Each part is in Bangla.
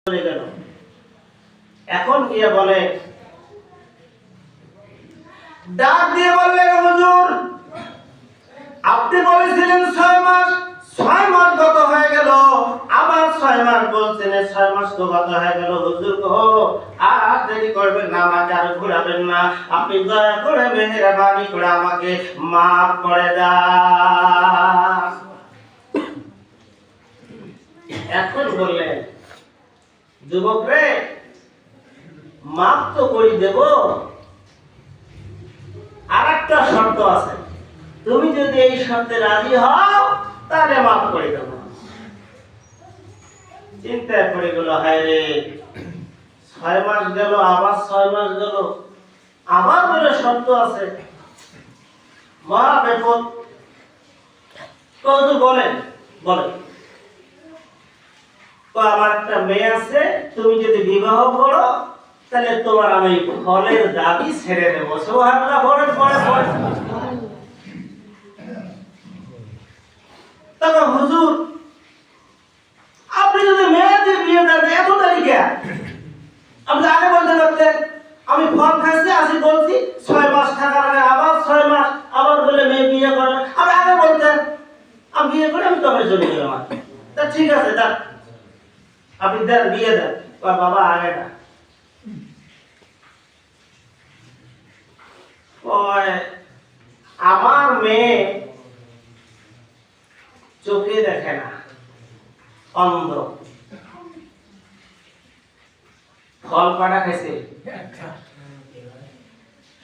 চলে গেল। এখন গিয়ে বলে, ডাক দিয়ে বললেন, হুজুর আপনি বলেছিলেন 6 মাস, 6 মাস গত হয়ে গেল, আবার 6 মাস বলছেন, 6 মাস তো গত হয়ে গেল। হুজুর গো, আর দেরি করবেন না, আমাকে আর ঘুরাবেন না, আপনি দয়া করে মেহেরবানি করে আমাকে মাফ করে দেন। এখন বললেন, যুবক রে, মাফ তো করে দেব, আর একটা শর্ত আছে, তুমি যদি এই শর্তে রাজি হও তাহলে মাফ করে দেব। চিন্তায় পড়ে গেল, হায় রে, 6 মাস গেল, আবার 6 মাস গেল, আবার বলে শর্ত আছে, মহা বিপদ। তো বলেন বলেন, তো আমার একটা মেয়ে আছে, তুমি যদি বিবাহ করো তাহলে তোমার আমি ফলের দাবি ছেড়ে দেব। সুবহানাল্লাহ, পড়েন পড়েন পড়েন। তবে হুজুর, আপনি যদি মেয়েদের বিয়ে দেন এত তারিখে, আপনি আগে বলতে পারতেন, আমি ফল খাইছি আসি বলছি 6 মাস থাকার আগে আবার 6 মাস, আবার বলে মেয়ে বিয়ে করবে, আপনি আগে বলতেন, আমি বিয়ে করে আমি তবে চলে গেলাম। তা ঠিক আছে, দেন, আপনি দেন, বিয়ে দেন। বাবা আগে না, আমার মেয়ে চোখে দেখে না, অন্ধ, ফল কাটা খাইছে,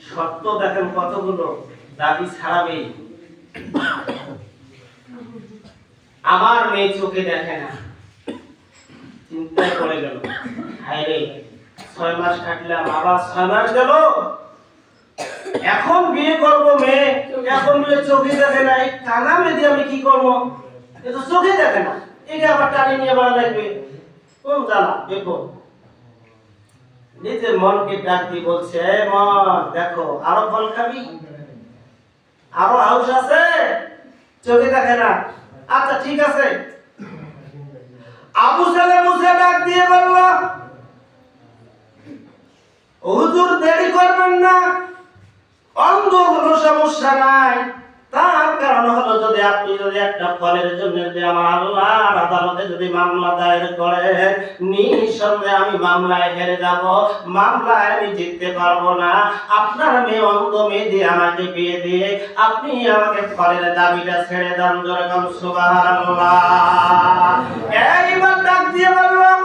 শর্ত দেখেন কতগুলো, দাবি ছাড়াবেই। আমার মেয়ে চোখে দেখে না, চিন্তায় পড়ে গেল, হায় রে, 6 মাস কাটলাম, আবার 6 মাস গেল, এখন বিয়ে করব মেয়ে, এখন বলে চোখে দেখে না, এই কানা মেয়ে দিয়ে আমি কি করবো? এ তো চোখে দেখে না, এটা আবার টানি নিয়ে বলা লাগবে, কোন জ্বালা বিপদ। নিজের মনকে ডাক দিয়ে বলছে, মন দেখো, আরো ফল খাবি, আরো হাউস আছে, চোখে দেখে না, আচ্ছা ঠিক আছে। আবু সালেহ মুসা ডাক দিয়ে বলল, হুজুর দেরি করবেন না, অন্ধ কোনো সমস্যা নাই, তার কারণ হলো যদি আপনি যদি একটা ফলের জন্য যদি আমার আল্লাহর আদালতে যদি মামলা দায়ের করেন, নিঃসন্দেহে আমি মামলায় হেরে যাব, মামলায় আমি জিততে পারবো না। আপনার মেয়ে অন্ধ মেয়ে দিয়ে আমাকে বিয়ে দিয়ে আপনি আমাকে ফলের দাবিটা ছেড়ে দেন। জোরে বলুন সুবহানাল্লাহ। এইবার ডাক দিয়ে বললাম,